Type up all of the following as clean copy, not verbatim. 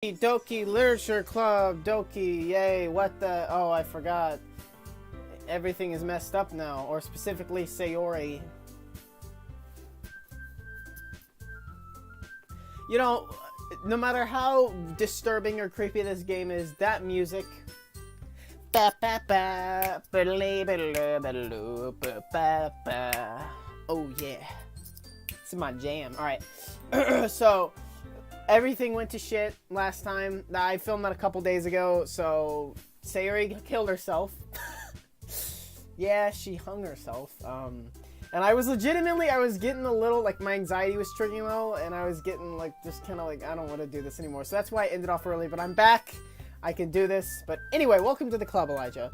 Doki Literature Club, Doki, yay, what the, oh, I forgot. Everything is messed up now, or specifically Sayori. You know, no matter how disturbing or creepy this game is, that music... Oh yeah. This is my jam. Alright. So... everything went to shit last time. I filmed that a couple days ago, so Sayori killed herself. Yeah, she hung herself. And I was legitimately, I was getting a little, like, my anxiety was triggering low, and I was getting, like, just kind of like, I don't want to do this anymore. So that's why I ended off early, but I'm back. I can do this. But anyway, welcome to the club, Elijah.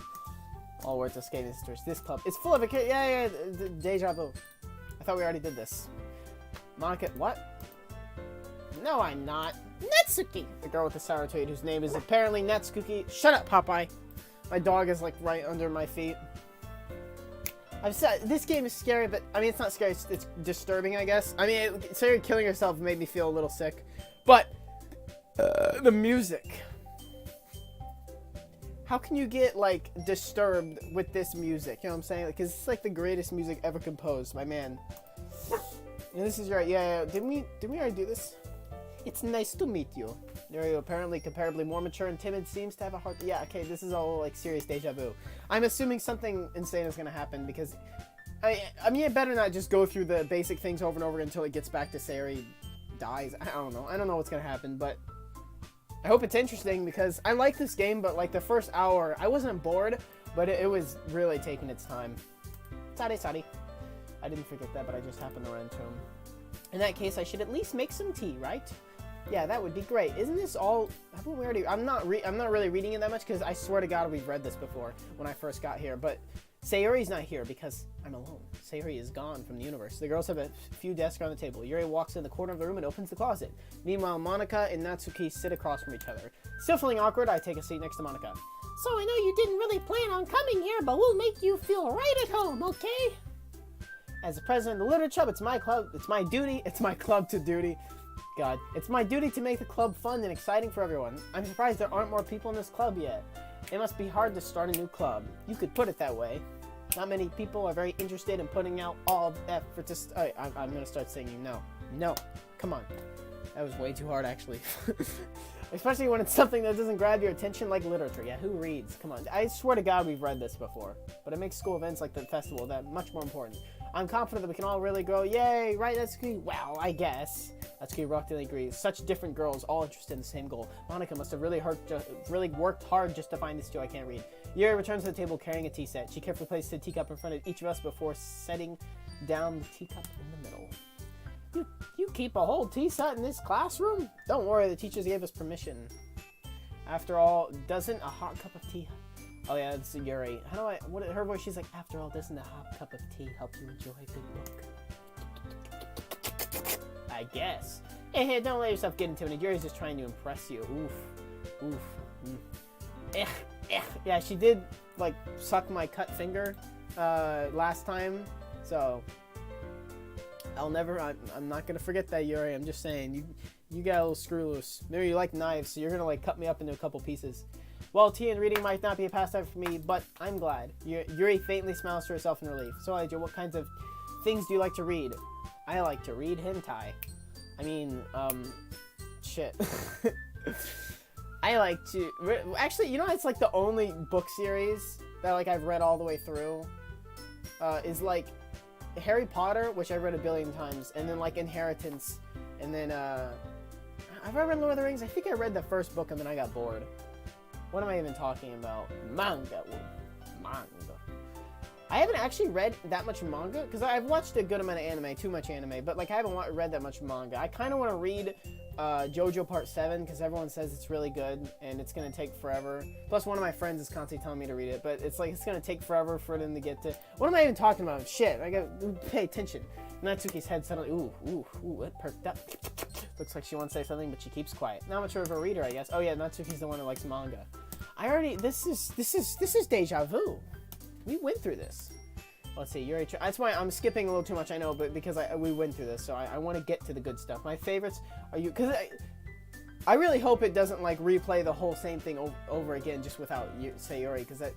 All words of skating sisters. This club is full of a kid. Yeah, deja vu. I thought we already did this. Monica, what? No, I'm not. Netsuki! The girl with the sour tweed whose name is apparently Netsuki. Shut up, Popeye! My dog is, like, right under my feet. I've said, this game is scary, but, I mean, it's not scary, it's disturbing, I guess. I mean, Sayori killing herself made me feel a little sick. But, the music. How can you get, like, disturbed with this music? You know what I'm saying? Because it's, like, the greatest music ever composed, my man. And this is right, yeah. Didn't we already do this? It's nice to meet you. Nario, apparently comparably more mature and timid, seems to have a heart. Yeah, okay, this is all, like, serious deja vu. I'm assuming something insane is gonna happen because... I mean, it better not just go through the basic things over and over again until it gets back to Sayori dies. I don't know. I don't know what's gonna happen, but... I hope it's interesting because I like this game, but, like, the first hour, I wasn't bored, but it was really taking its time. Sorry. I didn't forget that, but I just happened to run into him. In that case, I should at least make some tea, right? Yeah, that would be great. Isn't this all... haven't we already... I'm not really reading it that much because I swear to God we've read this before when I first got here. But Sayori's not here because I'm alone. Sayori is gone from the universe. The girls have a few desks on the table. Yuri walks in the corner of the room and opens the closet. Meanwhile, Monica and Natsuki sit across from each other. Still feeling awkward, I take a seat next to Monica. So I know you didn't really plan on coming here, but we'll make you feel right at home, okay? As the president of the literature club, it's my club. It's my duty. It's my club to duty. God, it's my duty to make the club fun and exciting for everyone. I'm surprised there aren't more people in this club yet. It must be hard to start a new club. You could put it that way. Not many people are very interested in putting out all the effort to... I'm going to start singing. No. Come on. That was way too hard, actually. Especially when it's something that doesn't grab your attention like literature. Yeah, who reads? Come on. I swear to God we've read this before. But it makes school events like the festival that much more important. I'm confident that we can all really grow. Yay, right, Natsuki? Well, I guess. Natsuki reluctantly agrees. Such different girls, all interested in the same goal. Monica must have really worked hard just to find this too. I can't read. Yuri returns to the table carrying a tea set. She carefully places the teacup in front of each of us before setting down the teacup in the middle. You keep a whole tea set in this classroom? Don't worry, the teachers gave us permission. After all, doesn't a hot cup of tea... Oh yeah, it's Yuri. How do I... what? Her voice, she's like, after all, doesn't a hot cup of tea help you enjoy a good book? I guess. Hey, don't let yourself get intimidated. Yuri's just trying to impress you. Oof. Yeah, she did, like, suck my cut finger last time, so... I'm not gonna forget that, Yuri. I'm just saying, you got a little screw loose. Maybe you like knives, so you're gonna, like, cut me up into a couple pieces. Well, tea and reading might not be a pastime for me, but I'm glad. Yuri faintly smiles to herself in relief. So, Elijah, what kinds of things do you like to read? I like to read hentai. I mean, shit. I like to... actually, you know, it's, like, the only book series that, like, I've read all the way through. Is, like, Harry Potter, which I've read a billion times, and then, like, Inheritance, and then, I've read Lord of the Rings. I think I read the first book, and then I got bored. What am I even talking about? Manga. I haven't actually read that much manga, because I've watched a good amount of anime, too much anime, but, like, I haven't read that much manga. I kind of want to read JoJo Part 7, because everyone says it's really good, and it's going to take forever. Plus, one of my friends is constantly telling me to read it, but it's like, it's going to take forever for them to get to... What am I even talking about? Shit, I got to pay attention. Natsuki's head suddenly... Ooh, it perked up. Looks like she wants to say something, but she keeps quiet. Not much of a reader, I guess. Oh yeah, Natsuki's the one who likes manga. This is deja vu. We went through this. Let's see, Yuri. That's why I'm skipping a little too much, I know, but because we went through this, so I want to get to the good stuff. My favorites are you, because I really hope it doesn't like replay the whole same thing over again just without Sayori, because that,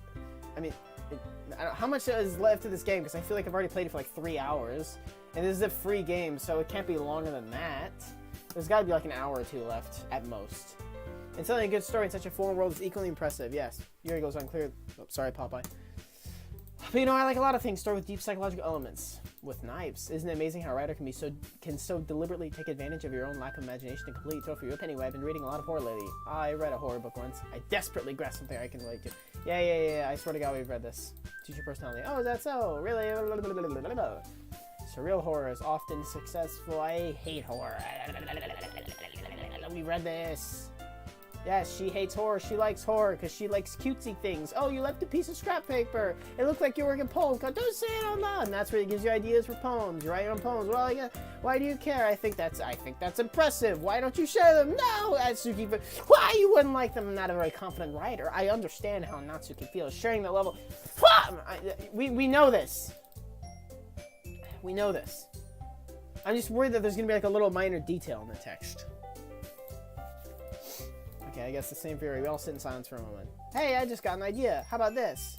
I mean, how much is left of this game? Because I feel like I've already played it for like 3 hours, and this is a free game, so it can't be longer than that. There's got to be like an hour or two left at most. And telling a good story in such a foreign world is equally impressive. Yes, Yuri goes unclear. Oh, sorry, Popeye. But you know, I like a lot of things stored with deep psychological elements. With knives, isn't it amazing how a writer can so deliberately take advantage of your own lack of imagination to completely throw for you a penny? I've been reading a lot of horror lately. I read a horror book once. I desperately grasped something I can relate to. Yeah. I swear to God, we've read this. Teach your personality. Oh, is that so? Really? Surreal horror is often successful. I hate horror. We read this. Yes, she hates horror. She likes horror because she likes cutesy things. Oh, you left a piece of scrap paper. It looked like you were working poems. God, don't say it out loud. And that's where it gives you ideas for poems. You write your own poems. Well, why do you care? I think that's impressive. Why don't you share them? No, Natsuki. But why you wouldn't like them? I'm not a very confident writer. I understand how Natsuki feels. Sharing that level. We know this. We know this. I'm just worried that there's gonna be like a little minor detail in the text. Okay, I guess the same theory. We all sit in silence for a moment. Hey, I just got an idea. How about this?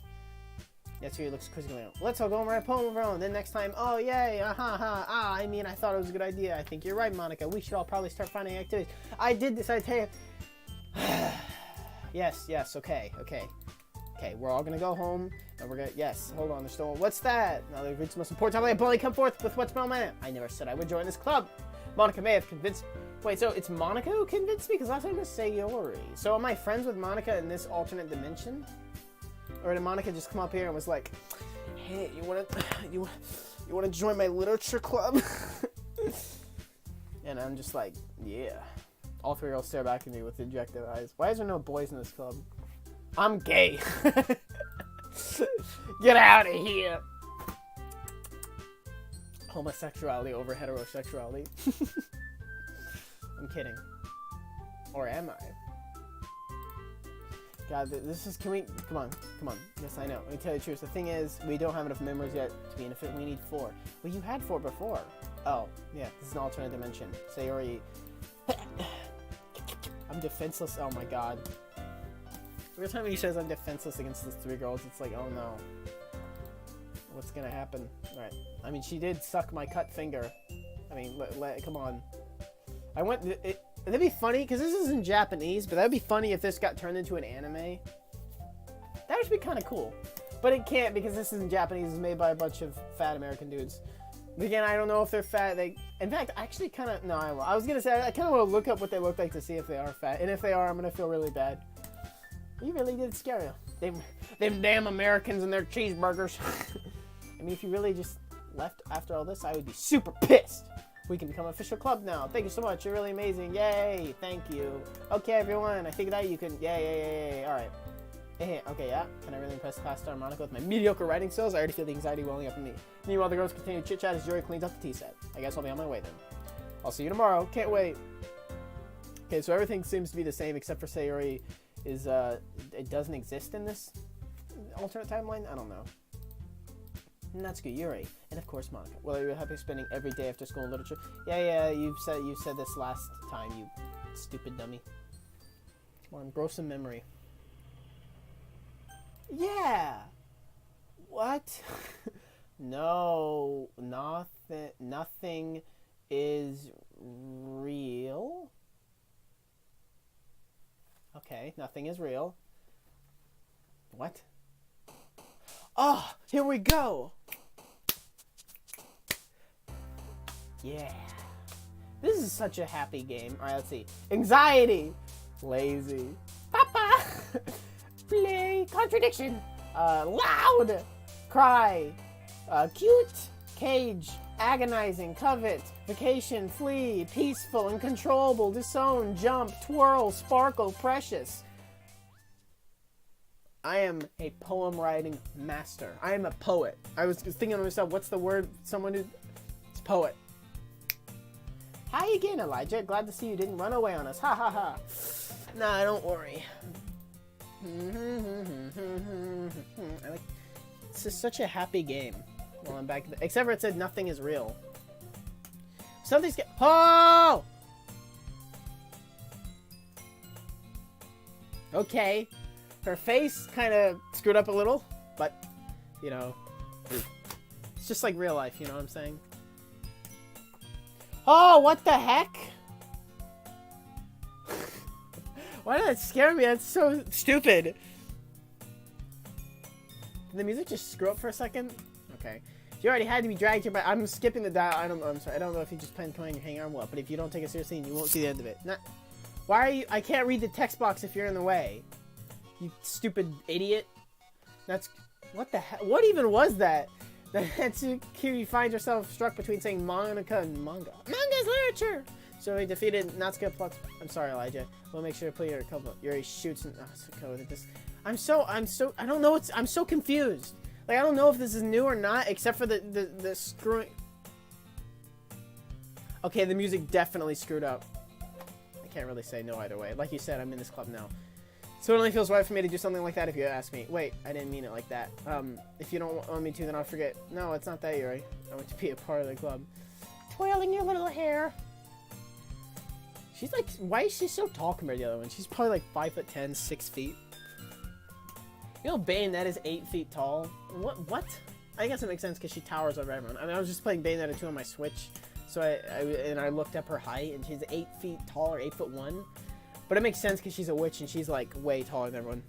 Yatsuri looks quizzically. Let's all go and write a poem of our own. Then next time, oh yay, I mean, I thought it was a good idea. I think you're right, Monica. We should all probably start finding activities. I did this, I tell you. Yes, okay. Okay, we're all gonna go home, and we're gonna, yes, hold on, there's still, what's that? Now they've reached the most important time, I boldly come forth with what's on my mind. I never said I would join this club. Monica may have convinced, wait, so it's Monica who convinced me? Because last time it was Sayori. So am I friends with Monica in this alternate dimension? Or did Monica just come up here and was like, hey, you wanna join my literature club? And I'm just like, yeah. All three girls stare back at me with dejected eyes. Why is there no boys in this club? I'm gay. Get out of here. Homosexuality over heterosexuality. I'm kidding. Or am I? God, this is, come on. Yes, I know. Let me tell you the truth. The thing is, we don't have enough members yet to be in a fit. We need 4. Well, you had 4 before. Oh, yeah, this is an alternate dimension. Sayori. I'm defenseless. Oh my God. Every time he says I'm defenseless against these 3 girls, it's like, oh no. What's gonna happen? Alright. I mean, she did suck my cut finger. I mean, come on. That'd be funny, because this is in Japanese, but that'd be funny if this got turned into an anime. That would be kind of cool. But it can't, because this is in Japanese. It's made by a bunch of fat American dudes. But again, I don't know if they're fat. In fact, I actually kind of... No, I won't. I was going to say, I kind of want to look up what they look like to see if they are fat. And if they are, I'm going to feel really bad. You really did scare you. Them damn Americans and their cheeseburgers. I mean, if you really just left after all this, I would be super pissed. We can become an official club now. Thank you so much. You're really amazing. Yay. Thank you. Okay, everyone. I think that you can... Yay. All right. Hey, okay, yeah. Can I really impress class star Monica with my mediocre writing skills? I already feel the anxiety welling up in me. Meanwhile, the girls continue to chit-chat as Jory cleans up the tea set. I guess I'll be on my way then. I'll see you tomorrow. Can't wait. Okay, so everything seems to be the same except for Sayori is, it doesn't exist in this alternate timeline? I don't know. Natsuki, Yuri, and of course Monica. Well, are you happy spending every day after school in literature? Yeah, you said this last time, you stupid dummy. Come on, grow some memory. Yeah! What? No, nothing is real. Okay, nothing is real. What? Oh, here we go! Yeah. This is such a happy game. Alright, let's see. Anxiety! Lazy. Papa! Play! Contradiction! Loud! Cry! Cute! Cage! Agonizing! Covet! Vacation! Flee! Peaceful! Uncontrollable! Disown! Jump! Twirl! Sparkle! Precious! I am a poem writing master. I am a poet. I was thinking to myself, what's the word someone who... It's poet. Hi again, Elijah. Glad to see you didn't run away on us. Ha ha ha. Nah, don't worry. This is such a happy game. Well, I'm back. Except for it said nothing is real. Something's Oh! Okay. Her face kind of screwed up a little, but, you know, it's just like real life, you know what I'm saying? Oh, what the heck? Why did that scare me? That's so stupid. Did the music just screw up for a second? Okay. You already had to be dragged here, but I'm skipping the dial. I'm sorry. I don't know if you just plan command your hang arm well, but if you don't take it seriously, you won't see the end of it. Why are you? I can't read the text box if you're in the way. You stupid idiot. That's what the heck? What even was that? Natsukiri finds herself struck between saying manga and manga. Manga's literature. So he defeated Natsuka plus. I'm sorry, Elijah. We'll make sure to play your couple. Yuri shoots and this. I'm so. I don't know. I'm so confused. Like, I don't know if this is new or not, except for the screwing. Okay, the music definitely screwed up. I can't really say no either way. Like you said, I'm in this club now. So it only feels right for me to do something like that if you ask me. Wait, I didn't mean it like that. If you don't want me to, then I'll forget. No, it's not that, Yuri. I want to be a part of the club. Twirling your little hair. She's like, why is she so tall compared to the other one? She's probably like 5'10", 6 feet. You know, Bayonetta is 8 feet tall. What? I guess it makes sense because she towers over everyone. I mean, I was just playing Bayonetta 2 on my Switch, so I looked up her height, and she's 8 feet tall or 8'1". But it makes sense because she's a witch, and she's like way taller than everyone.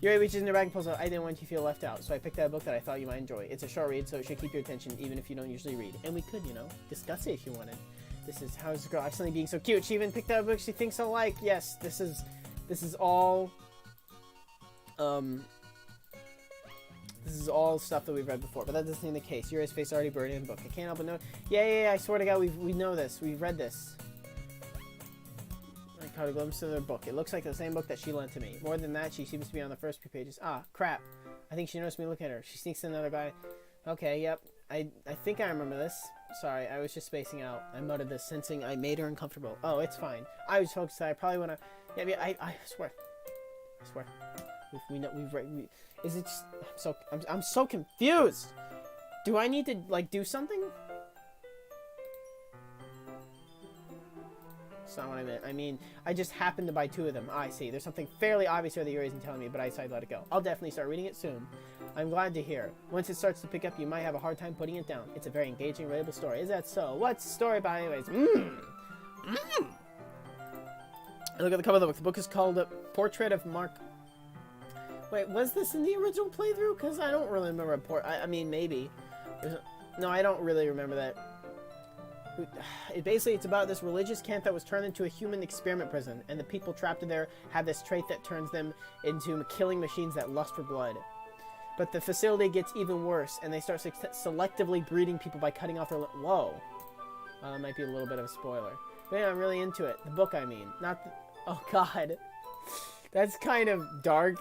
Yuri reaches in her bag and pulls out. I didn't want you to feel left out, so I picked out a book that I thought you might enjoy. It's a short read, so it should keep your attention even if you don't usually read. And we could, you know, discuss it if you wanted. This is how is this girl accidentally being so cute. She even picked out a book she thinks I'll like. Yes, this is all. This is all stuff that we've read before, but that doesn't seem the case. Yuri's face already buried in the book. I can't help but know. Yeah, I swear to God, we know this. We've read this. I caught a glimpse of their book. It looks like the same book that she lent to me. More than that, she seems to be on the first few pages. Ah, crap. I think she noticed me looking at her. She sneaks in another guy. Okay, yep. I think I remember this. Sorry, I was just spacing out. I muttered this, sensing I made her uncomfortable. Oh, it's fine. I was focused. I probably want to... Yeah, I swear. I swear. Is it just... I'm so confused. Do I need to, like, do something? That's not what I meant. I mean, I just happened to buy 2 of them. I see. There's something fairly obvious here that Yuri isn't telling me, but I decided to let it go. I'll definitely start reading it soon. I'm glad to hear. Once it starts to pick up, you might have a hard time putting it down. It's a very engaging, relatable story. Is that so? What's the story about anyways? Look at the cover of the book. The book is called Portrait of Mark... Wait, was this in the original playthrough? Because I don't really remember I mean, maybe. No, I don't really remember that. Basically, it's about this religious camp that was turned into a human experiment prison, and the people trapped in there have this trait that turns them into killing machines that lust for blood. But the facility gets even worse, and they start selectively breeding people by cutting off their... Whoa. That might be a little bit of a spoiler. But yeah, I'm really into it. The book, I mean. Not the... Oh, God. That's kind of dark.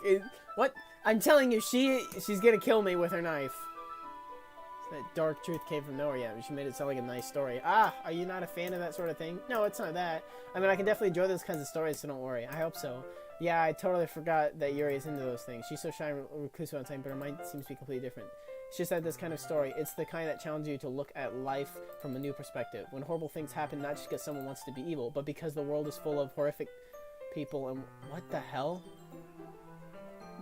What? I'm telling you, she's gonna kill me with her knife. That dark truth came from nowhere yet. She made it sound like a nice story. Ah, are you not a fan of that sort of thing? No, it's not that. I mean, I can definitely enjoy those kinds of stories, so don't worry. I hope so. Yeah, I totally forgot that Yuri is into those things. She's so shy and reclusive on time, but her mind seems to be completely different. It's just that this kind of story, it's the kind that challenges you to look at life from a new perspective. When horrible things happen, not just because someone wants to be evil, but because the world is full of horrific people and... What the hell?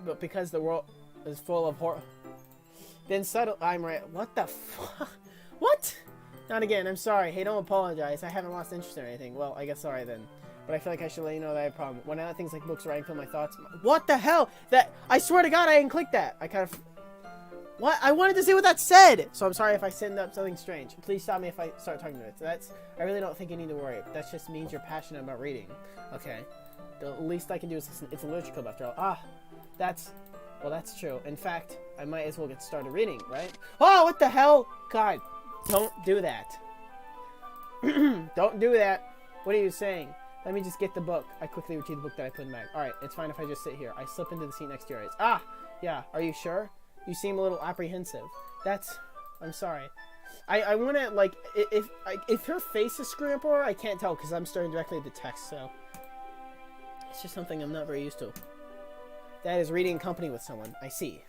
But because the world is full of horror... Then subtle... I'm right. What the fuck? What? Not again. I'm sorry. Hey, don't apologize. I haven't lost interest in anything. Well, I guess sorry then. But I feel like I should let you know that I have a problem. When I let things like books or writing fill my thoughts... What the hell? That... I swear to God, I didn't click that. I kind of... What? I wanted to see what that said! So I'm sorry if I send up something strange. Please stop me if I start talking to it. So that's... I really don't think you need to worry. That just means you're passionate about reading. Okay. The least I can do is listen. It's a literature club after all. Ah, that's... Well, that's true. In fact, I might as well get started reading, right? Oh, what the hell? God, don't do that. Don't do that. What are you saying? Let me just get the book. I quickly retrieve the book that I put in the bag. Alright, it's fine if I just sit here. I slip into the seat next to yours. Ah, yeah. Are you sure? You seem a little apprehensive. That's... I'm sorry. I want to, like, if her face is screwing up or I can't tell because I'm staring directly at the text, so... It's just something I'm not very used to. That is reading in company with someone. I see.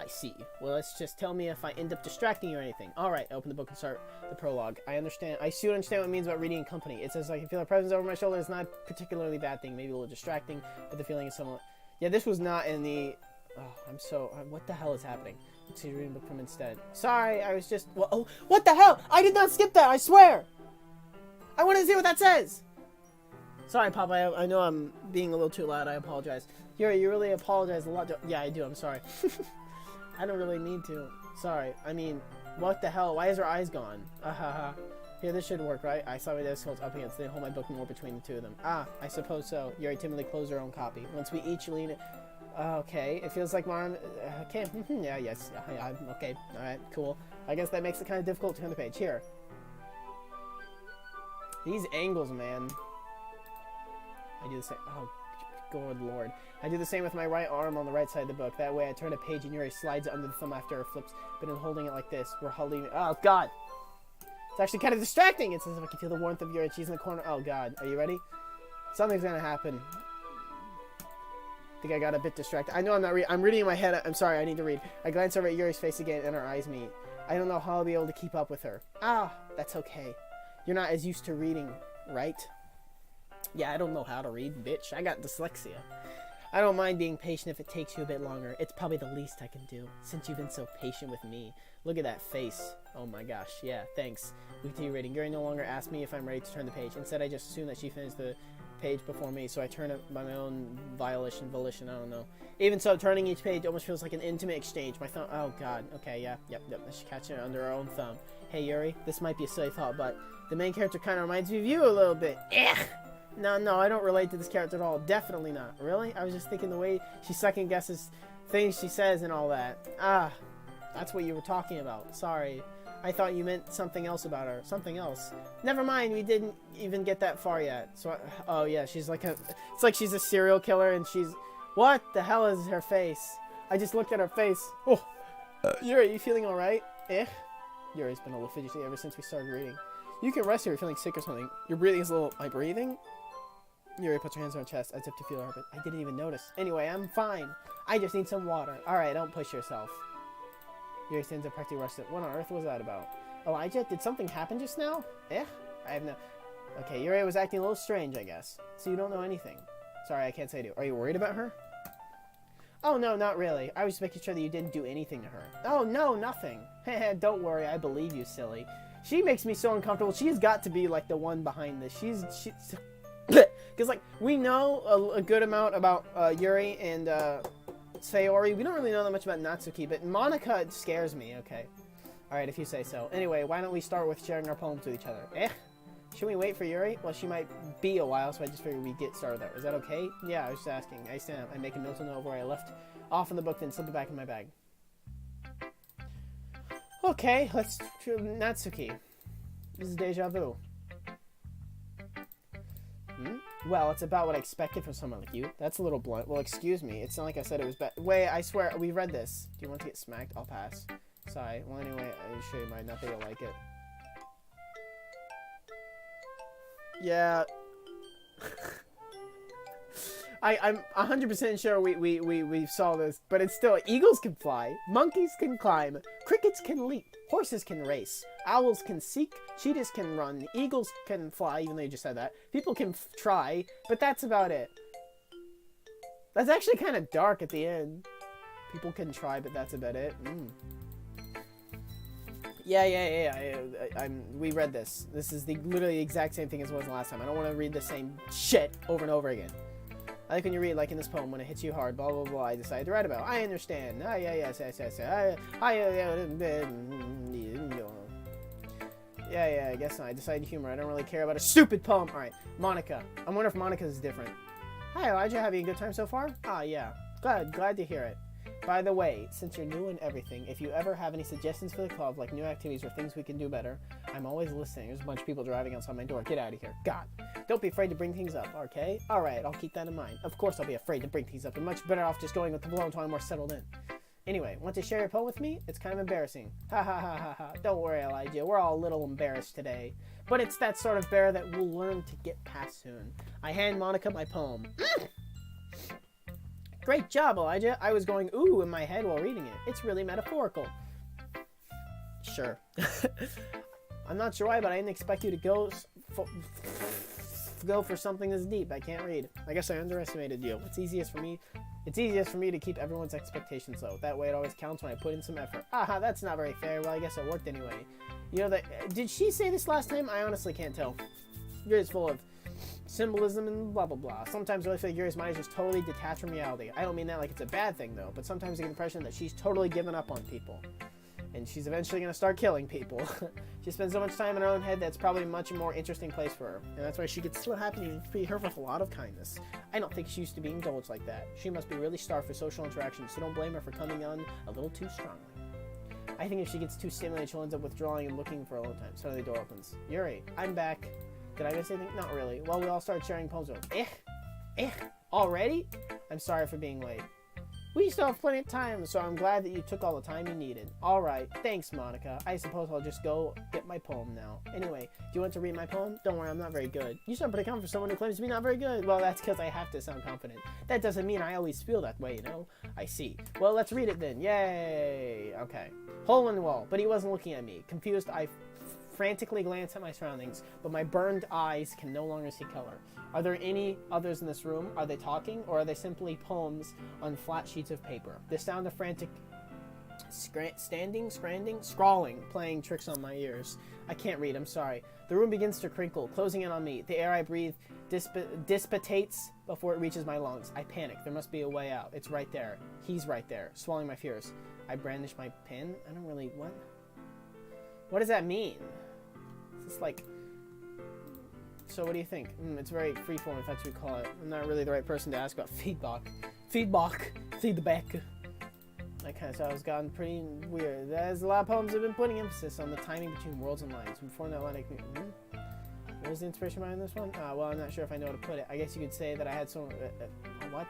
I see. Well, let's just tell me if I end up distracting you or anything. Alright, open the book and start the prologue. I understand. I soon understand what it means about reading in company. It says, I can feel a presence over my shoulder. It's not a particularly bad thing. Maybe a little distracting, but the feeling is somewhat... Yeah, this was not in the... Oh, what the hell is happening? Let's see, reading book from instead. Sorry, I was just... Well, oh, what the hell? I did not skip that, I swear! I want to see what that says! Sorry, Papa, I know I'm being a little too loud. I apologize. Yuri, you really apologize a lot. Yeah, I do. I'm sorry. I don't really need to. Sorry. I mean, what the hell? Why is her eyes gone? Here, this should work, right? I saw my desk holds up against. They hold my book more between the two of them. I suppose so. Yuri timidly closed her own copy. Once we each lean it. Okay. It feels like Mom. Okay. Yeah, yes. Okay. All right. Cool. I guess that makes it kind of difficult to turn the page. Here. These angles, man. I do the same. Oh, good lord. I do the same with my right arm on the right side of the book. That way I turn a page and Yuri slides it under the thumb after her flips. But in holding it like this, we're holding it. Oh, God. It's actually kind of distracting. It's as if I can feel the warmth of Yuri. She's in the corner. Oh, God. Are you ready? Something's going to happen. I think I got a bit distracted. I know I'm not reading. I'm reading in my head. I'm sorry. I need to read. I glance over at Yuri's face again and our eyes meet. I don't know how I'll be able to keep up with her. That's okay. You're not as used to reading, right? Yeah, I don't know how to read, bitch. I got dyslexia. I don't mind being patient if it takes you a bit longer. It's probably the least I can do, since you've been so patient with me. Look at that face. Oh my gosh, yeah, thanks. We continue reading. Yuri no longer asks me if I'm ready to turn the page. Instead, I just assume that she finished the page before me, so I turn it by my own volition, I don't know. Even so, turning each page almost feels like an intimate exchange. My thumb, oh god, okay, yeah, yep, I should catch it under our own thumb. Hey Yuri, this might be a silly thought, but the main character kind of reminds me of you a little bit. No, I don't relate to this character at all. Definitely not. Really? I was just thinking the way she second guesses things she says and all that. That's what you were talking about. Sorry. I thought you meant something else about her. Something else. Never mind, we didn't even get that far yet. So, oh yeah, she's like it's like she's a serial killer and she's... What the hell is her face? I just looked at her face. Oh, Yuri, you feeling alright? Yuri's been a little fidgety ever since we started reading. You can rest here if you're feeling sick or something. Your breathing is a little... My breathing? Yuri puts her hands on her chest as if to feel her heartbeat. I didn't even notice. Anyway, I'm fine. I just need some water. Alright, don't push yourself. Yuri stands up practically rusted. What on earth was that about? Elijah, did something happen just now? I have no... Okay, Yuri was acting a little strange, I guess. So you don't know anything. Sorry, I can't say to. Are you worried about her? Oh, no, not really. I was just making sure that you didn't do anything to her. Oh, no, nothing. Don't worry, I believe you, silly. She makes me so uncomfortable. She's got to be, like, the one behind this. She's because, like, we know a good amount about Yuri and Sayori. We don't really know that much about Natsuki, but Monica scares me, okay. Alright, if you say so. Anyway, why don't we start with sharing our poems with each other? Should we wait for Yuri? Well, she might be a while, so I just figured we'd get started there. Is that okay? Yeah, I was just asking. I stand up. I make a mental note where I left off in the book, then slip it back in my bag. Okay, let's... Natsuki. This is deja vu. Well, it's about what I expected from someone like you. That's a little blunt. Well, excuse me. It's not like I said it was bad. Wait, I swear, we read this. Do you want to get smacked? I'll pass. Sorry. Well, anyway, I'll show you mine. Not that you'll like it. Yeah. I'm 100% sure we saw this, but it's still, eagles can fly, monkeys can climb, crickets can leap, horses can race, owls can seek, cheetahs can run, eagles can fly, even though you just said that, people can try, but that's about it. That's actually kind of dark at the end. People can try, but that's about it. Yeah. We read this. This is literally the exact same thing as it was last time. I don't want to read the same shit over and over again. I like when you read, like in this poem, when it hits you hard, blah, blah, blah, I decided to write about. I understand. Yes. Yeah, I guess not. I decided to humor. I don't really care about a stupid poem. Alright, Monica. I wonder if Monica's different. Hi, Elijah. Having a good time so far? Yeah. Glad to hear it. By the way, since you're new and everything, if you ever have any suggestions for the club, like new activities or things we can do better, I'm always listening. There's a bunch of people driving outside my door. Get out of here. God. Don't be afraid to bring things up, okay? Alright, I'll keep that in mind. Of course I'll be afraid to bring things up. I'm much better off just going with the flow until I'm more settled in. Anyway, want to share your poem with me? It's kind of embarrassing. Ha. Don't worry, Elijah. We're all a little embarrassed today. But it's that sort of bear that we'll learn to get past soon. I hand Monica my poem. Great job, Elijah. I was going ooh in my head while reading it. It's really metaphorical. Sure. I'm not sure why, but I didn't expect you to go for something this deep. I can't read. I guess I underestimated you. It's easiest for me to keep everyone's expectations low. That way it always counts when I put in some effort. Aha, that's not very fair. Well, I guess it worked anyway. You know that... Did she say this last time? I honestly can't tell. Yuri's full of symbolism and blah, blah, blah. Sometimes I really feel like Yuri's mind is just totally detached from reality. I don't mean that like it's a bad thing, though. But sometimes I get the impression that she's totally given up on people. And she's eventually going to start killing people. She spends so much time in her own head that's probably a much more interesting place for her. And that's why she gets so happy to treat her with a lot of kindness. I don't think she's used to being indulged like that. She must be really starved for social interaction, so don't blame her for coming on a little too strongly. I think if she gets too stimulated, she'll end up withdrawing and looking for a long time. Suddenly the door opens. Yuri, I'm back. Did I miss anything? Not really. Well, we all started sharing poems with already? I'm sorry for being late. We still have plenty of time, so I'm glad that you took all the time you needed. Alright, thanks, Monica. I suppose I'll just go get my poem now. Anyway, do you want to read my poem? Don't worry, I'm not very good. You sound pretty confident for someone who claims to be not very good. Well, that's because I have to sound confident. That doesn't mean I always feel that way, you know? I see. Well, let's read it then. Yay! Okay. Hole in the wall, but he wasn't looking at me. Confused, I frantically glanced at my surroundings, but my burned eyes can no longer see color. Are there any others in this room? Are they talking, or are they simply poems on flat sheets of paper? The sound of frantic scrawling, playing tricks on my ears. I can't read, I'm sorry. The room begins to crinkle, closing in on me. The air I breathe dissipates before it reaches my lungs. I panic. There must be a way out. It's right there. He's right there, swallowing my fears. I brandish my pen. I don't really... What? What does that mean? Is this like... So what do you think? It's very freeform, if that's what you call it. I'm not really the right person to ask about feedback. Feedback. I kind of thought it was gotten pretty weird. There's a lot of poems that have been putting emphasis on the timing between worlds and lines. Before that line, what was the inspiration behind this one? Well, I'm not sure if I know how to put it. I guess you could say that I had some... what?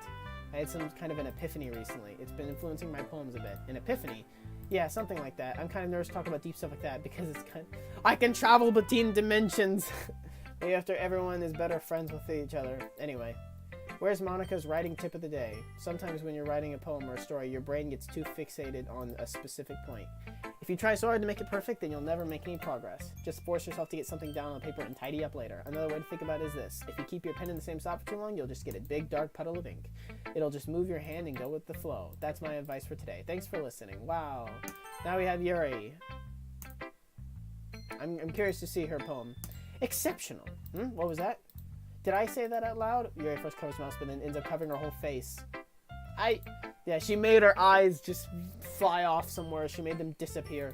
I had some kind of an epiphany recently. It's been influencing my poems a bit. An epiphany? Yeah, something like that. I'm kind of nervous to talk about deep stuff like that because it's kind of... I can travel between dimensions! Maybe after everyone is better friends with each other. Anyway, where's Monica's writing tip of the day? Sometimes when you're writing a poem or a story, your brain gets too fixated on a specific point. If you try so hard to make it perfect, then you'll never make any progress. Just force yourself to get something down on paper and tidy up later. Another way to think about it is this. If you keep your pen in the same spot for too long, you'll just get a big dark puddle of ink. It'll just move your hand and go with the flow. That's my advice for today. Thanks for listening. Wow. Now we have Yuri. I'm curious to see her poem. Exceptional. What was that? Did I say that out loud? Yuri first covers her mouth, but then ends up covering her whole face. Yeah, she made her eyes just fly off somewhere. She made them disappear.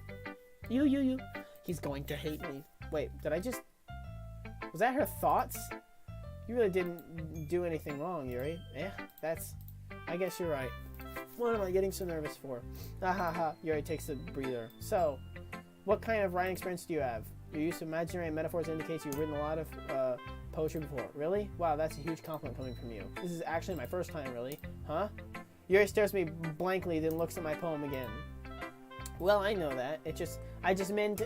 You. He's going to hate me. Wait, did I just... Was that her thoughts? You really didn't do anything wrong, Yuri. Yeah, that's... I guess you're right. What am I getting so nervous for? Yuri takes a breather. So, what kind of writing experience do you have? Your use of imaginary metaphors indicates you've written a lot of poetry before. Really? Wow, that's a huge compliment coming from you. This is actually my first time, really. Huh? Yuri stares at me blankly, then looks at my poem again. Well, I know that. I just meant,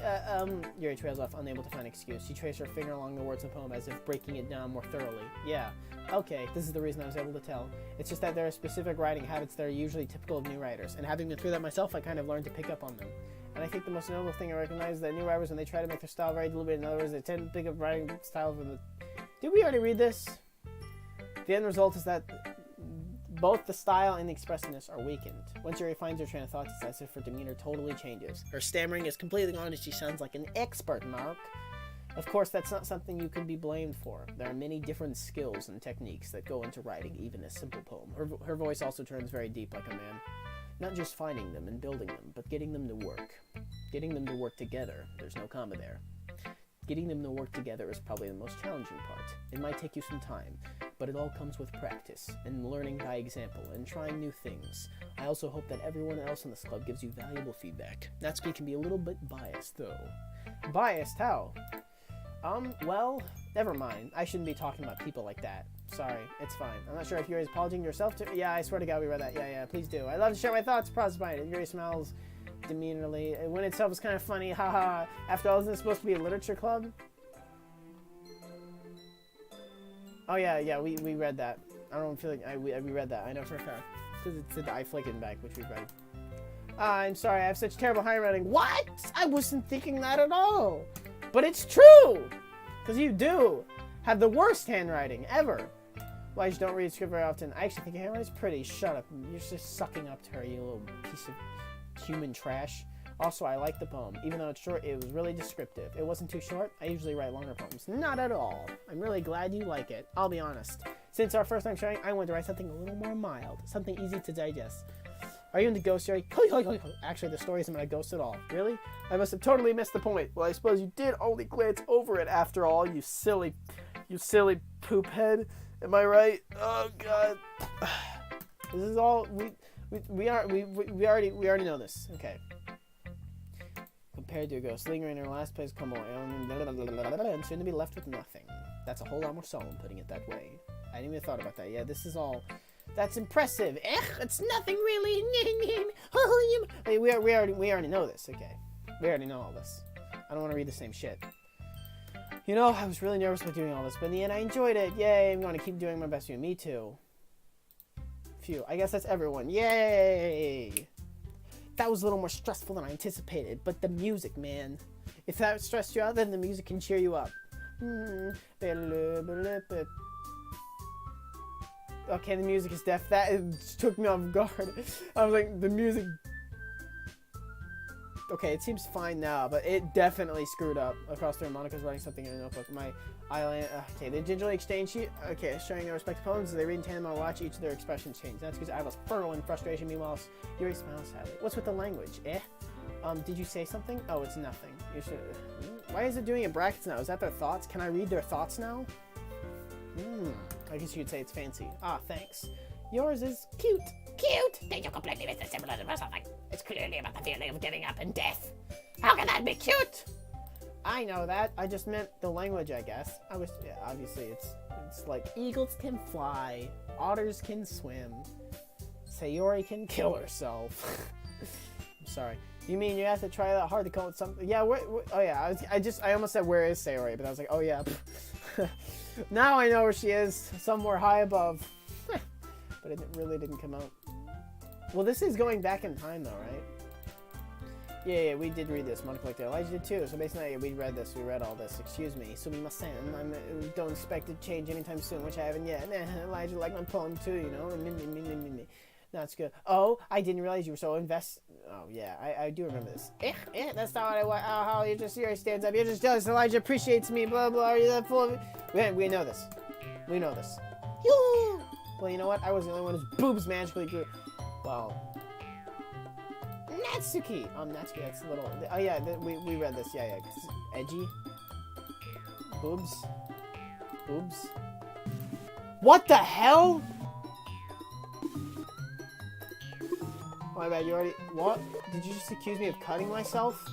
Yuri trails off, unable to find an excuse. She traced her finger along the words of the poem as if breaking it down more thoroughly. Yeah. Okay, this is the reason I was able to tell. It's just that there are specific writing habits that are usually typical of new writers, and having been through that myself, I kind of learned to pick up on them. And I think the most notable thing I recognize is that new writers, when they try to make their style very deliberate, in other words, they tend to pick up writing style from the... Did we already read this? The end result is that both the style and the expressiveness are weakened. Once Yuri finds her train of thought, it's as if her demeanor totally changes. Her stammering is completely gone and she sounds like an expert, Mark. Of course, that's not something you can be blamed for. There are many different skills and techniques that go into writing even a simple poem. Her voice also turns very deep like a man. Not just finding them and building them, but getting them to work. Getting them to work together. There's no comma there. Getting them to work together is probably the most challenging part. It might take you some time, but it all comes with practice, and learning by example, and trying new things. I also hope that everyone else in this club gives you valuable feedback. Natsuki can be a little bit biased, though. Biased? How? Well, never mind. I shouldn't be talking about people like that. Sorry, it's fine. I'm not sure if Yuri's apologizing to yourself too. Yeah, I swear to God we read that. Yeah, please do. I love to share my thoughts, process mine. Yuri smiles demeanorly. When itself was kind of funny, haha. After all, isn't it supposed to be a literature club? Oh yeah, we read that. I don't feel like we read that. I know for a fact. Because it's the I flicking back, which we read. I'm sorry, I have such terrible handwriting. What? I wasn't thinking that at all. But it's true! Because you do have the worst handwriting ever. Why you don't read script very often? I actually think your handwriting's pretty. Shut up. You're just sucking up to her, you little piece of human trash. Also, I like the poem. Even though it's short, it was really descriptive. It wasn't too short. I usually write longer poems. Not at all. I'm really glad you like it. I'll be honest. Since our first time sharing, I wanted to write something a little more mild. Something easy to digest. Are you into ghost story? Actually, the story isn't about a ghost at all. Really? I must have totally missed the point. Well, I suppose you did only glance over it after all, you silly poop head. Am I right? Oh God. This is all we already know this. Okay. Compared to a ghost lingering in her last place, come on, and soon to be left with nothing. That's a whole lot more solemn putting it that way. I didn't even thought about that. Yeah, this is all. That's impressive. It's nothing really. we already know this. Okay, we already know all this. I don't want to read the same shit. You know, I was really nervous about doing all this, but in the end, I enjoyed it. Yay! I'm going to keep doing my best. Me too. Phew. I guess that's everyone. Yay! That was a little more stressful than I anticipated, but the music, man. If that stressed you out, then the music can cheer you up. Okay, the music is deaf. That took me off guard. I was like, the music... Okay, it seems fine now, but it definitely screwed up. Across there, Monica's writing something in a notebook. My island... Okay, they gingerly exchange sheet. Okay, sharing their respective poems. They read in tandem and watch each of their expressions change. That's because I was fertile in frustration. Meanwhile, Yuri smiles sadly. What's with the language? Did you say something? Oh, it's nothing. You should... Why is it doing in brackets now? Is that their thoughts? Can I read their thoughts now? I guess you could say it's fancy. Ah, thanks. Yours is cute. Cute? Did you completely miss the symbolism or something? It's clearly about the feeling of giving up and death. How can that be cute? I know that. I just meant the language, I guess. Yeah, obviously it's like eagles can fly, otters can swim, Sayori can kill herself. I'm sorry. You mean you have to try that hard to come up with something? Yeah, oh yeah, I almost said where is Sayori, but I was like, oh yeah. Now I know where she is, somewhere high above. But it really didn't come out. Well, this is going back in time though, right? Yeah, we did read this. Monica liked it. Elijah did too. So basically, we read this. We read all this. Excuse me. Sumimasen. I don't expect it to change anytime soon, which I haven't yet. Elijah liked my poem too, you know. That's good. Oh, I didn't realize you were so invested. Oh, yeah, I do remember this. That's not what I want. Oh, how you just here stands up. You're just jealous. Elijah appreciates me. Blah, blah. Are you that full of it? We know this. We know this. Well, you know what? I was the only one whose boobs magically grew. Wow. Natsuki! Natsuki, that's a little... Oh, yeah, we read this. Yeah. Edgy. Boobs. Boobs. What the hell? My bad, you already... What? Did you just accuse me of cutting myself?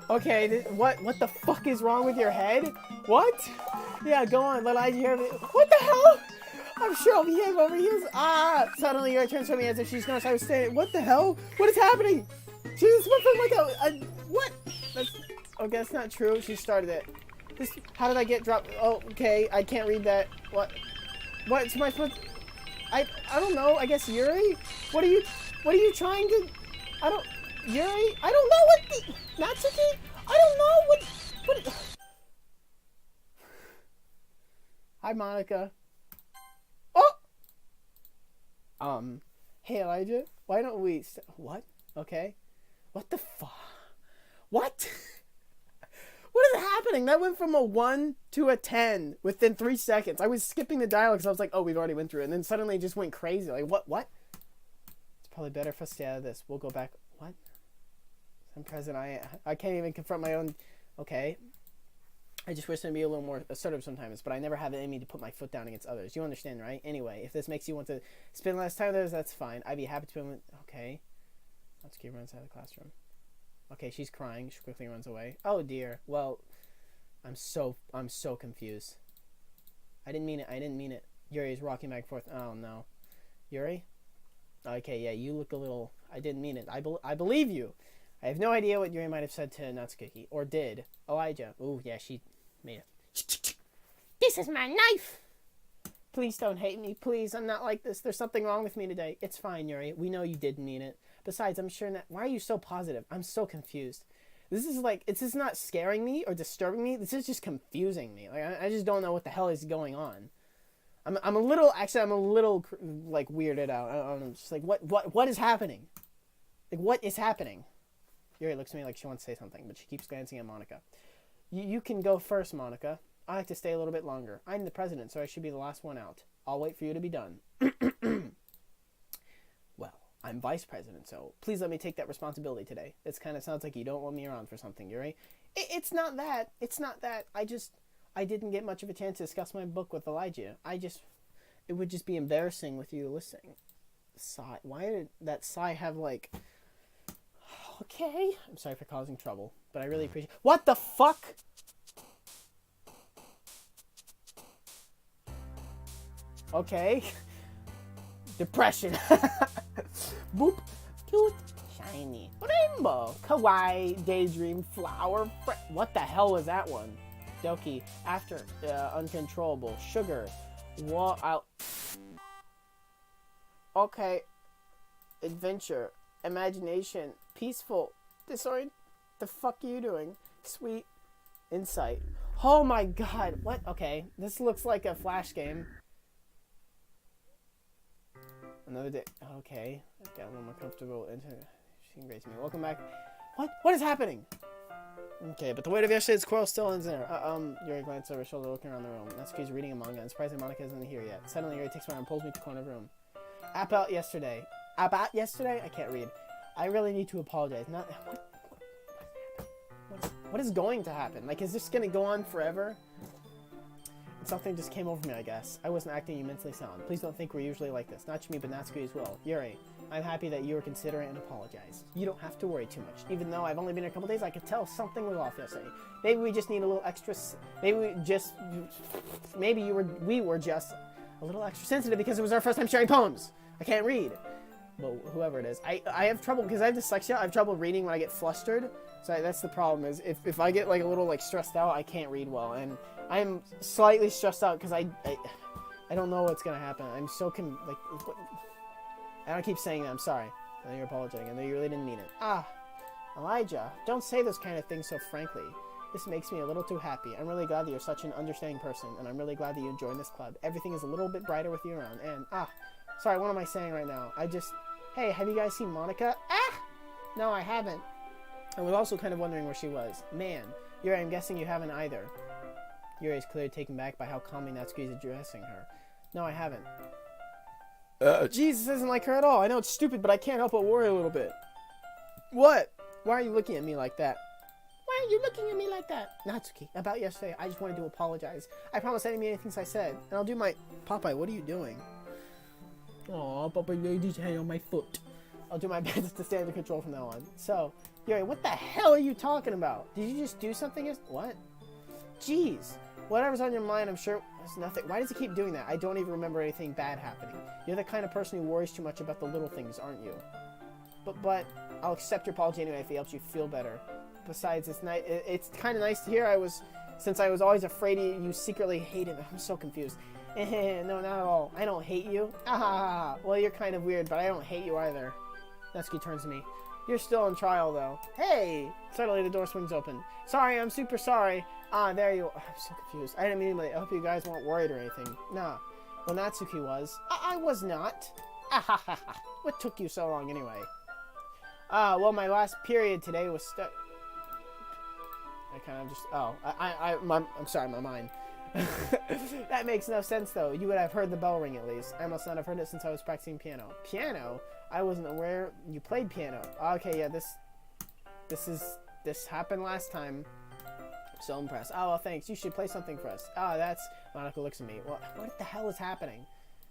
Okay, what the fuck is wrong with your head? What? Yeah, go on, let I hear it. What the hell? I'm sure I'll behave over here. Ah! Suddenly your turns to me as if she's gonna start saying, what the hell? What is happening? She just went from like a what? Okay, that's not true. She started it. How did I get dropped? Oh, okay, I can't read that. What's my foot? I don't know. I guess Yuri? What are you trying to... Yuri? I don't know what the... Natsuki? I don't know what... Hi, Monica. Oh! Hey, Elijah. Why don't we... What? Okay. What the fuck? What? What is happening? That went from a 1 to a 10 within 3 seconds. I was skipping the dialogue because I was like, oh, we've already went through it. And then suddenly it just went crazy. Like, what? It's probably better if I stay out of this. We'll go back. What? I'm present. I can't even confront my own... Okay. I just wish I'd be a little more assertive sometimes, but I never have it in me to put my foot down against others. You understand, right? Anyway, if this makes you want to spend less time with others, that's fine. I'd be happy to... Okay. Let's keep runs out of the classroom. Okay, she's crying. She quickly runs away. Oh, dear. Well, I'm so confused. I didn't mean it. Yuri's rocking back and forth. Oh, no. Yuri? Okay, yeah, you look a little... I didn't mean it. I believe you. I have no idea what Yuri might have said to Natsuki. Or did. Elijah. Ooh, yeah, she made it. This is my knife! Please don't hate me. Please, I'm not like this. There's something wrong with me today. It's fine, Yuri. We know you didn't mean it. Besides, I'm sure that... Why are you so positive? I'm so confused. This is like... It's just not scaring me or disturbing me. This is just confusing me. Like, I just don't know what the hell is going on. I'm a little... Actually, I'm a little, like, weirded out. I don't know. Just like, what is happening? Like, what is happening? Yuri looks at me like she wants to say something, but she keeps glancing at Monica. You can go first, Monica. I like to stay a little bit longer. I'm the president, so I should be the last one out. I'll wait for you to be done. Well, I'm vice president, so please let me take that responsibility today. This kind of sounds like you don't want me around for something, Yuri. It's not that. It's not that. I didn't get much of a chance to discuss my book with Elijah. It would just be embarrassing with you listening. Sigh. Why did that sigh have, like... Okay. I'm sorry for causing trouble, but I really appreciate... What the fuck? Okay. Depression. Boop. Cute. Shiny. Rainbow. Kawaii. Daydream. Flower. What the hell was that one? Doki. After. Uncontrollable. Sugar. Out. Okay. Adventure. Imagination. Peaceful. Disorient. The fuck are you doing? Sweet. Insight. Oh my god. What? Okay. This looks like a Flash game. Another day. Okay. I got a little more comfortable. She ingrates me. Welcome back. What is happening? Okay, but the weight of yesterday's quarrel still ends there. Yuri glanced over his shoulder, looking around the room. Natsuki's reading a manga, and surprised that Monica isn't here yet. Suddenly, Yuri takes my arm and pulls me to the corner of the room. About yesterday? I can't read. I really need to apologize. What is going to happen? Like, is this going to go on forever? Something just came over me, I guess. I wasn't acting immensely sound. Please don't think we're usually like this. Not me, but Natsuki as well. Yuri, I'm happy that you were considerate and apologized. You don't have to worry too much. Even though I've only been here a couple days, I could tell something was off yesterday. Maybe we just need a little extra... we were just a little extra sensitive because it was our first time sharing poems. I can't read. Well, whoever it is. I have trouble, because I have dyslexia, I have trouble reading when I get flustered. So that's the problem, is if I get, like, a little, like, stressed out, I can't read well. And I'm slightly stressed out because I don't know what's going to happen. I'm so, I don't keep saying that. I'm sorry. I know you're apologizing. I know you really didn't mean it. Elijah, don't say those kind of things so frankly. This makes me a little too happy. I'm really glad that you're such an understanding person, and I'm really glad that you joined this club. Everything is a little bit brighter with you around. And, sorry, what am I saying right now? Hey, have you guys seen Monica? No, I haven't. I was also kind of wondering where she was. Man, Yuri, I'm guessing you haven't either. Yuri is clearly taken back by how calmly Natsuki is addressing her. No, I haven't. Jesus isn't like her at all. I know it's stupid, but I can't help but worry a little bit. What? Why are you looking at me like that? Why are you looking at me like that? Natsuki, about yesterday, I just wanted to apologize. I promise I didn't mean anything I said. And I'll do my... Popeye, what are you doing? Aw, Popeye laid his hand on my foot. I'll do my best to stay under control from now on. So, Yuri, what the hell are you talking about? Did you just do something? What? Jeez. Whatever's on your mind, I'm sure there's nothing. Why does he keep doing that? I don't even remember anything bad happening. You're the kind of person who worries too much about the little things, aren't you? But I'll accept your apology anyway if it helps you feel better. Besides, it's kind of nice to hear since I was always afraid you secretly hated me. I'm so confused. No, not at all. I don't hate you. Well, you're kind of weird, but I don't hate you either. Natsuki turns to me. You're still on trial, though. Hey! Suddenly, the door swings open. Sorry, I'm super sorry. There you are. I'm so confused. I didn't mean to. I hope you guys weren't worried or anything. Nah. Well, Natsuki was. I was not. What took you so long, anyway? Well, my last period today was stuck. I kind of just... I'm sorry, my mind. That makes no sense, though. You would have heard the bell ring, at least. I must not have heard it since I was practicing piano. Piano? I wasn't aware you played piano. Okay, yeah, this happened last time. So impressed. Oh, well, thanks. You should play something for us. That's... Monica looks at me. Well, what the hell is happening?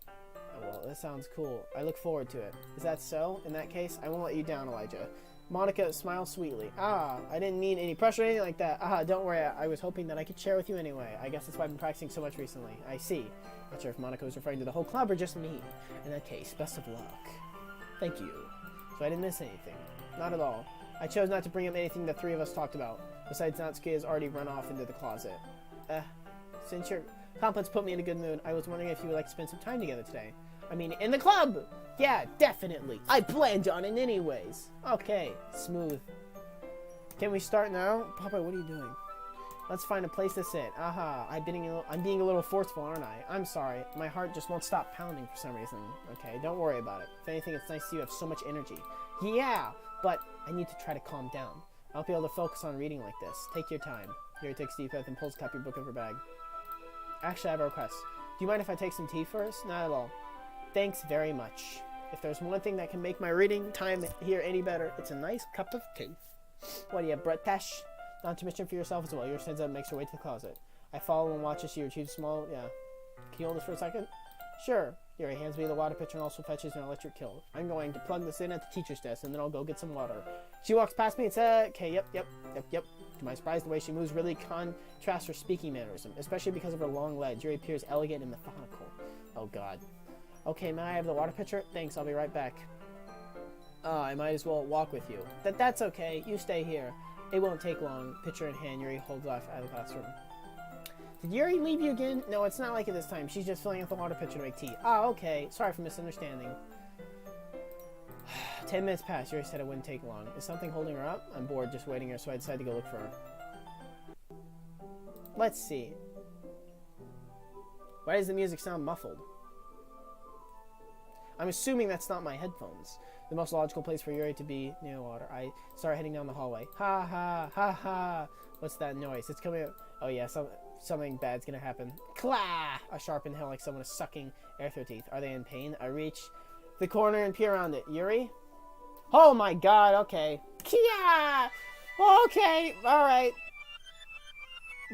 Oh, well, that sounds cool. I look forward to it. Is that so? In that case, I won't let you down, Elijah. Monica smiles sweetly. I didn't mean any pressure or anything like that. Don't worry. I was hoping that I could share with you anyway. I guess that's why I've been practicing so much recently. I see. Not sure if Monica was referring to the whole club or just me. In that case, best of luck. Thank you. So I didn't miss anything. Not at all. I chose not to bring up anything the three of us talked about. Besides, Natsuki has already run off into the closet. Since you're... Compliments put me in a good mood. I was wondering if you would like to spend some time together today. I mean, in the club! Yeah, definitely. I planned on it anyways. Okay, smooth. Can we start now? Papa, what are you doing? Let's find a place to sit. Aha, I'm being a little forceful, aren't I? I'm sorry. My heart just won't stop pounding for some reason. Okay, don't worry about it. If anything, it's nice to see you have so much energy. Yeah, but I need to try to calm down. I'll be able to focus on reading like this. Take your time. Yuri takes a deep breath and pulls a copy of your book out of her bag. Actually, I have a request. Do you mind if I take some tea first? Not at all. Thanks very much. If there's one thing that can make my reading time here any better, it's a nice cup of tea. What do you have, Brett Tash? Not to mention for yourself as well. Yuri stands up and makes her way to the closet. I follow and watch as she retrieves small... Yeah. Can you hold this for a second? Sure. Yuri hands me the water pitcher and also fetches an electric kettle. I'm going to plug this in at the teacher's desk, and then I'll go get some water. She walks past me and says, okay, yep. To my surprise, the way she moves really contrasts her speaking mannerism, especially because of her long legs. Yuri appears elegant and methodical. Oh, God. Okay, may I have the water pitcher? Thanks, I'll be right back. I might as well walk with you. That's okay. You stay here. It won't take long. Pitcher in hand, Yuri holds off out of the classroom. Did Yuri leave you again? No, it's not like it this time. She's just filling up the water pitcher to make tea. Ah, okay. Sorry for misunderstanding. 10 minutes passed. Yuri said it wouldn't take long. Is something holding her up? I'm bored just waiting here, so I decided to go look for her. Let's see. Why does the music sound muffled? I'm assuming that's not my headphones. The most logical place for Yuri to be near the water. I start heading down the hallway. Ha ha ha ha. What's that noise? It's coming up. Oh yeah, something bad's gonna happen. Clah! A sharp inhale like someone is sucking air through teeth. Are they in pain? I reach the corner and peer around it. Yuri? Oh my god, okay. Kia! Okay, alright.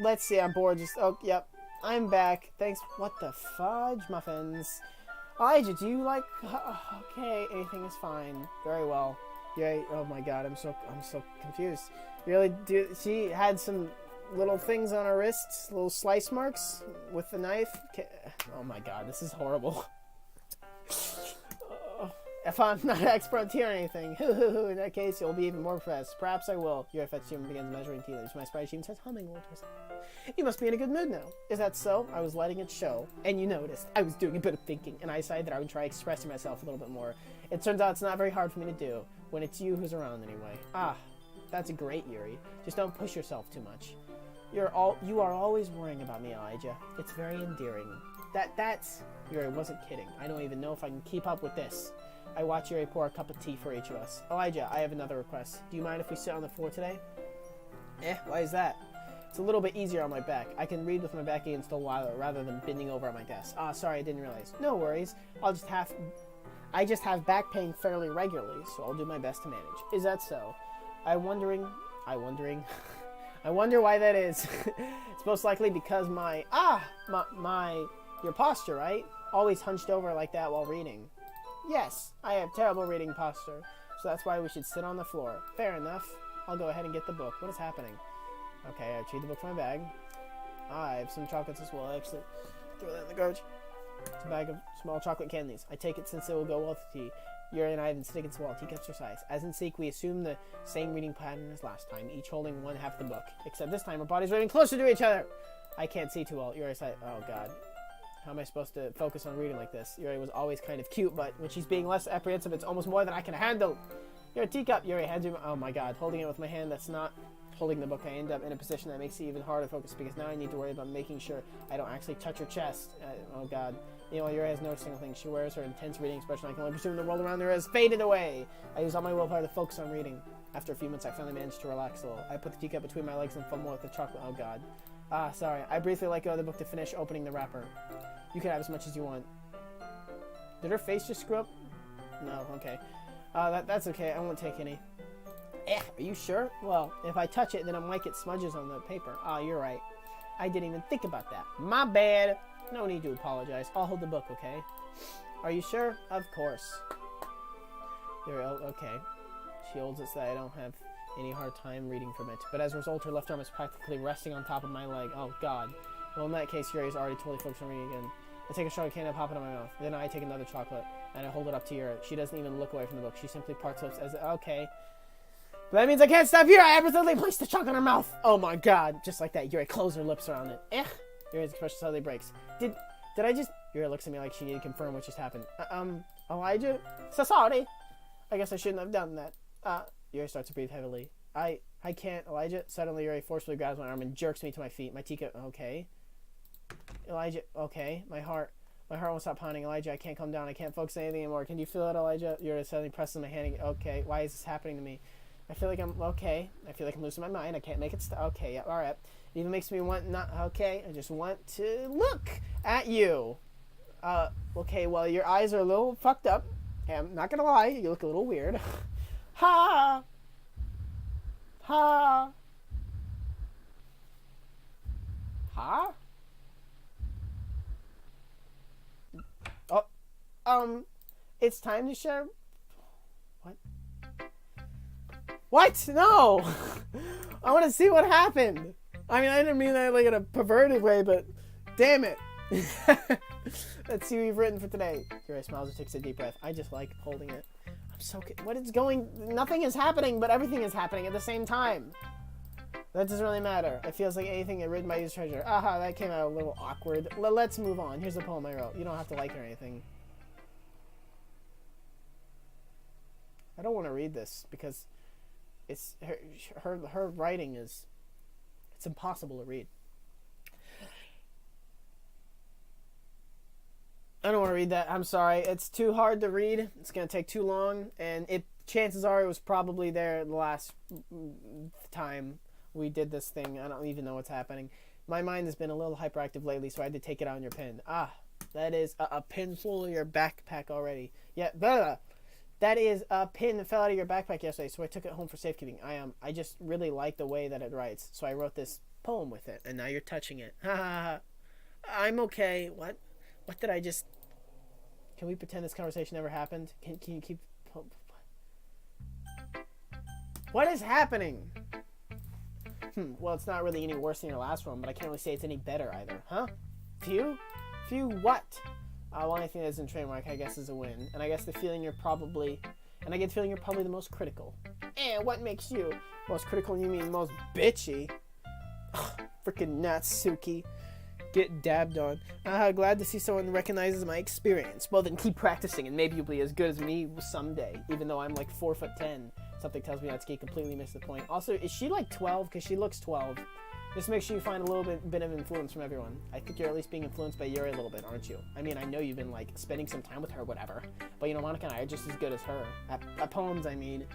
Let's see, I'm bored. Oh, yep. I'm back. Thanks. What the fudge, muffins? Elijah, do you like... Okay, anything is fine. Very well. Yuri, oh my god, I'm so confused. Really, she had some little things on her wrists, little slice marks with the knife. Oh my god, this is horrible. If I'm not an expert on tea or anything, in that case, you'll be even more impressed. Perhaps I will. Yuri fetches him and begins measuring tea leaves. My surprise, she even says humming over to herself. You must be in a good mood now. Is that so? I was letting it show, and you noticed. I was doing a bit of thinking, and I decided that I would try expressing myself a little bit more. It turns out it's not very hard for me to do, when it's you who's around anyway. Ah, that's great, Yuri. Just don't push yourself too much. You are always worrying about me, Elijah. It's very endearing. That's... Yuri wasn't kidding. I don't even know if I can keep up with this. I watch Yuri pour a cup of tea for each of us. Elijah, I have another request. Do you mind if we sit on the floor today? Why is that? It's a little bit easier on my back. I can read with my back against the wall rather than bending over at my desk. Ah, sorry, I didn't realize. No worries. I just have back pain fairly regularly, so I'll do my best to manage. Is that so? I wonder why that is. It's most likely because your posture, right? Always hunched over like that while reading. Yes, I have terrible reading posture, so that's why we should sit on the floor. Fair enough. I'll go ahead and get the book. What is happening? Okay, I retrieve the book from my bag. I have some chocolates as well. Actually, throw that in the garbage. It's a bag of small chocolate candies. I take it since it will go well with tea. Yuri and I have been sitting against the wall. Teacups are size. As in Seek, we assume the same reading pattern as last time, each holding one half of the book. Except this time, our bodies are moving closer to each other. I can't see too well. Yuri said, oh god. How am I supposed to focus on reading like this? Yuri was always kind of cute, but when she's being less apprehensive, it's almost more than I can handle. Your teacup. Yuri hands you... Oh my god. Holding it with my hand that's not holding the book, I end up in a position that makes it even harder to focus because now I need to worry about making sure I don't actually touch her chest. Oh god. You know, Yuri has no single thing. She wears her intense reading expression. I can only presume the world around her has faded away. I use all my willpower to focus on reading. After a few minutes, I finally managed to relax a little. I put the teacup between my legs and fumble with the chocolate. Oh god. Ah, sorry. I briefly let go of the book to finish opening the wrapper. You can have as much as you want. Did her face just screw up? No, okay. That's okay. I won't take any. Are you sure? Well, if I touch it, then it might get smudges on the paper. Ah, you're right. I didn't even think about that. My bad. No need to apologize. I'll hold the book, okay? Are you sure? Of course. Okay. She holds it so that I don't have any hard time reading from it. But as a result, her left arm is practically resting on top of my leg. Oh, God. Well, in that case, Yuri is already totally focused on reading again. I take a chocolate candy and pop it in my mouth. Then I take another chocolate, and I hold it up to Yuri. She doesn't even look away from the book. She simply parts lips as, okay. But that means I can't stop here. I accidentally placed the chocolate in her mouth. Oh, my God. Just like that, Yuri closed her lips around it. Yuri's expression suddenly breaks. Did I just... Yuri looks at me like she needed to confirm what just happened. Elijah? So sorry. I guess I shouldn't have done that. Yuri starts to breathe heavily. I can't, Elijah. Suddenly, Yuri forcefully grabs my arm and jerks me to my feet. My Tika, okay. Elijah, okay. My heart won't stop pounding. Elijah, I can't calm down. I can't focus on anything anymore. Can you feel it, Elijah? Yuri suddenly presses my hand. Okay, why is this happening to me? I feel like I'm okay. I feel like I'm losing my mind. I can't make it stop. Okay, yeah, all right. It even makes me want not. Okay, I just want to look at you. Okay, well, your eyes are a little fucked up. Hey, I'm not gonna lie. You look a little weird. Ha! Ha! Ha? Oh, it's time to share. What? What? No! I want to see what happened. I mean, I didn't mean that like in a perverted way, but damn it. Let's see what you've written for today. Yuri smiles and takes a deep breath. I just like holding it. I'm so good. What is going? Nothing is happening, but everything is happening at the same time. That doesn't really matter. It feels like anything written by his treasure. Aha, that came out a little awkward. Let's move on. Here's the poem I wrote. You don't have to like it or anything. I don't want to read this because it's her writing is, it's impossible to read. I don't want to read that. I'm sorry. It's too hard to read. It's going to take too long. And chances are it was probably there the last time we did this thing. I don't even know what's happening. My mind has been a little hyperactive lately, so I had to take it out on your pin. That is a pin full of your backpack already. Yeah, that is a pin that fell out of your backpack yesterday, so I took it home for safekeeping. I just really like the way that it writes, so I wrote this poem with it, and now you're touching it. Ha ha ha. I'm okay. What? What did I just... Can we pretend this conversation never happened? Can you keep... What is happening? Well, it's not really any worse than your last one, but I can't really say it's any better either. Huh? Few? Few what? Well, anything that isn't trademark, I guess, is a win. And I guess the feeling you're probably... And I get the feeling you're probably the most critical. What makes you most critical? You mean most bitchy? Freaking Natsuki. Get dabbed on. Glad to see someone recognizes my experience. Well, then keep practicing, and maybe you'll be as good as me someday, even though I'm like 4'10". Something tells me Natsuki completely missed the point. Also, is she like 12? Because she looks 12. Just make sure you find a little bit of influence from everyone. I think you're at least being influenced by Yuri a little bit, aren't you? I mean, I know you've been like spending some time with her, whatever. But you know, Monica and I are just as good as her. At poems, I mean.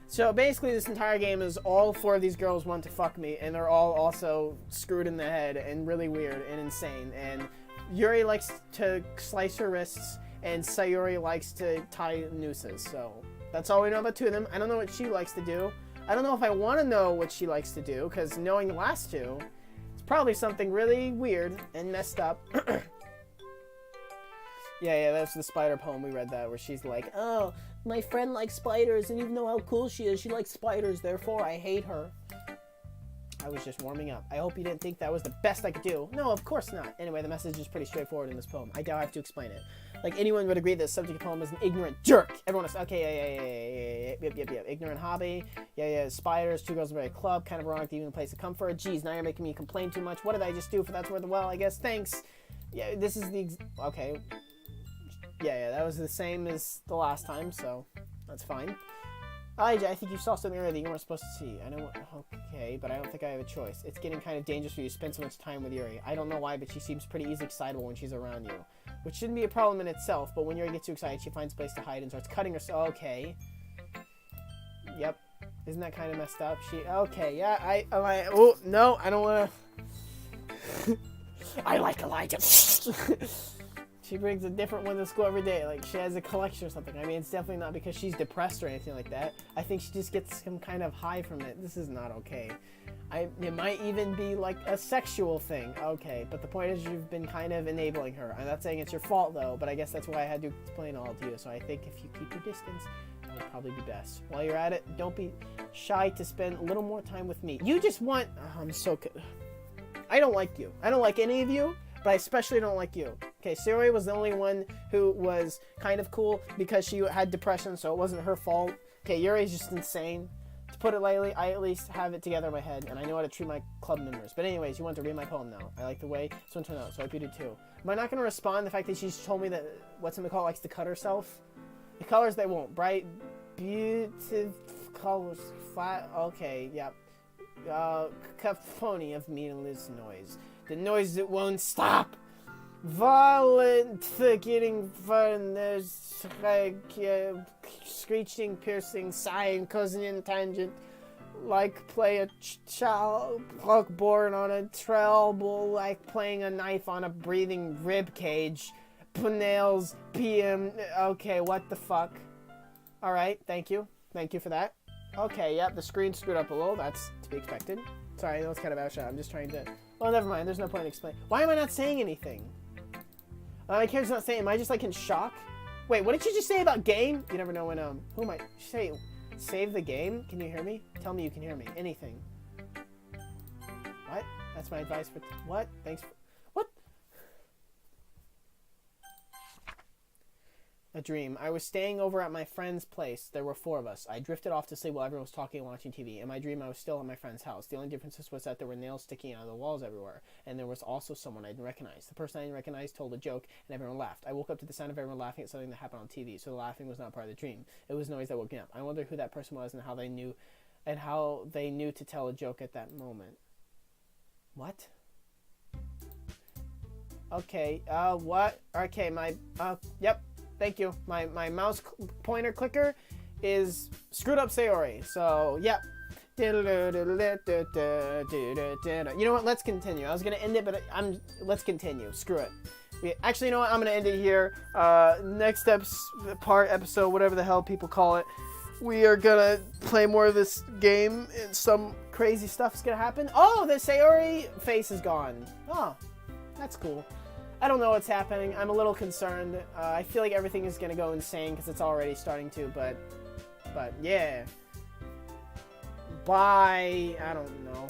So basically this entire game is all four of these girls want to fuck me, and they're all also screwed in the head and really weird and insane. And Yuri likes to slice her wrists, and Sayuri likes to tie nooses. So that's all we know about two of them. I don't know what she likes to do. I don't know if I want to know what she likes to do, because knowing the last two, it's probably something really weird and messed up. Yeah, that's the spider poem. We read that, where she's like, oh, my friend likes spiders, and even though how cool she is, she likes spiders, therefore I hate her. I was just warming up. I hope you didn't think that was the best I could do. No, of course not. Anyway, the message is pretty straightforward in this poem. I doubt I have to explain it. Like, anyone would agree that the subject of the poem is an ignorant jerk. Everyone is, okay, yeah. Ignorant hobby. Yeah, spiders, two girls in a club, kind of wrong to even a place of comfort. Jeez, now you're making me complain too much. What did I just do for that's worth the well, I guess? Thanks. Yeah, this is the... Okay. Yeah, that was the same as the last time, so that's fine. Elijah, I think you saw something earlier that you weren't supposed to see. I know, okay, but I don't think I have a choice. It's getting kind of dangerous for you to spend so much time with Yuri. I don't know why, but she seems pretty easily excitable when she's around you. Which shouldn't be a problem in itself, but when Yuri gets too excited, she finds a place to hide and starts cutting herself. Okay. Yep. Isn't that kind of messed up? Okay, yeah, oh, no, I don't want to... I like Elijah. She brings a different one to school every day. Like, she has a collection or something. I mean, it's definitely not because she's depressed or anything like that. I think she just gets some kind of high from it. This is not okay. It might even be, like, a sexual thing. Okay, but the point is you've been kind of enabling her. I'm not saying it's your fault, though, but I guess that's why I had to explain all to you. So I think if you keep your distance, that would probably be best. While you're at it, don't be shy to spend a little more time with me. You just want... Oh, I'm so... I don't like you. I don't like any of you. But I especially don't like you. Okay, Sayuri was the only one who was kind of cool because she had depression, so it wasn't her fault. Okay, Yuri's just insane. To put it lightly, I at least have it together in my head, and I know how to treat my club members. But anyways, you want to read my poem now. I like the way this one turned out, so I hope you do too. Am I not going to respond to the fact that she's told me that what's-in-the-call likes to cut herself? The colors they won't. Bright, beautiful colors, flat, okay, yep. Cacophony of meaningless noise. The noise that won't stop. Violent, getting fun, there's like screeching, piercing, sighing, causing in tangent, like play a child born on a treble, like playing a knife on a breathing rib cage, nails, PM, okay, what the fuck? Alright, thank you for that. Okay, yep, the screen screwed up a little, that's to be expected. Sorry, I know it's kind of out of shot, I'm just trying to, well, never mind, there's no point in explaining. Why am I not saying anything? My character's not saying, am I just like in shock? Wait, what did you just say about game? You never know when, who am I? Say, save the game? Can you hear me? Tell me you can hear me. Anything. What? That's my advice for, what? Thanks for, what? A dream. I was staying over at my friend's place. There were 4 of us. I drifted off to sleep while everyone was talking and watching TV. In my dream, I was still at my friend's house. The only difference was that there were nails sticking out of the walls everywhere, and there was also someone I didn't recognize. The person I didn't recognize told a joke, and everyone laughed. I woke up to the sound of everyone laughing at something that happened on TV, so the laughing was not part of the dream. It was noise that woke me up. I wonder who that person was and how they knew to tell a joke at that moment. What? Okay, what? Okay, yep. Thank you. My mouse pointer clicker is screwed up Sayori. So, yep. You know what? Let's continue. I was going to end it, but let's continue. Screw it. Actually, you know what? I'm going to end it here. Next episode, whatever the hell people call it, we are going to play more of this game and some crazy stuff is going to happen. Oh, the Sayori face is gone. Oh, that's cool. I don't know what's happening. I'm a little concerned. I feel like everything is going to go insane because it's already starting to, but yeah. Bye. I don't know.